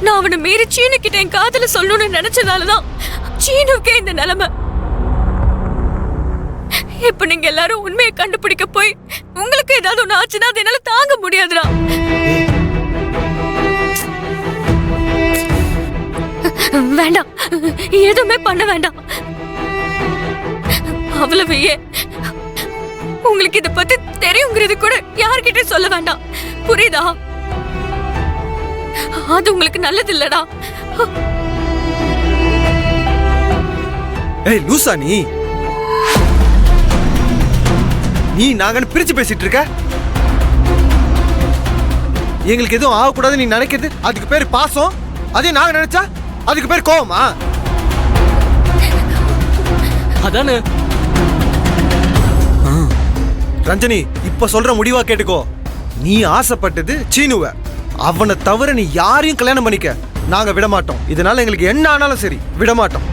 நான் அவனை மீறி சீனு கிட்ட என் காதல சொல்லணும்னு நினைச்சதாலதான் சீனுக்கே இந்த நிலைமை. இப்ப நீங்க எல்லாரும் உண்மையை கண்டுபிடிக்க போய் உங்களுக்கு ஏதாவது ஒண்ணு ஆச்சுன்னா அது என்னால தாங்க முடியாதுடா. வேண்டாம், எதுவுமே பண்ண வேண்டாம். அவ்வளவு உங்களுக்கு இத பத்தி தெரியுங்கிறது கூட யார்கிட்ட சொல்ல வேண்டாம், புரியுதா? அது உங்களுக்கு நல்லது இல்லடா. ஏய் லூசா, நீ நாங்கன்னு பிரிச்சு பேசிட்டு இருக்க. எங்களுக்கு எதுவும் ஆகக்கூடாது நீ நினைக்கிறது அதுக்கு பேரு பாசம். அதே நாங்க நினைச்சா அதுக்கு பேர் கோவமா? அதானே ரஞ்சனி, இப்ப சொல்ற முடிவா கேட்டுக்கோ. நீ ஆசைப்பட்டது சீனுவ. அவனை தவிர நீ யாரையும் கல்யாணம் பண்ணிக்க நாங்க விட மாட்டோம். இதனால எங்களுக்கு என்ன ஆனாலும் சரி விட மாட்டோம்.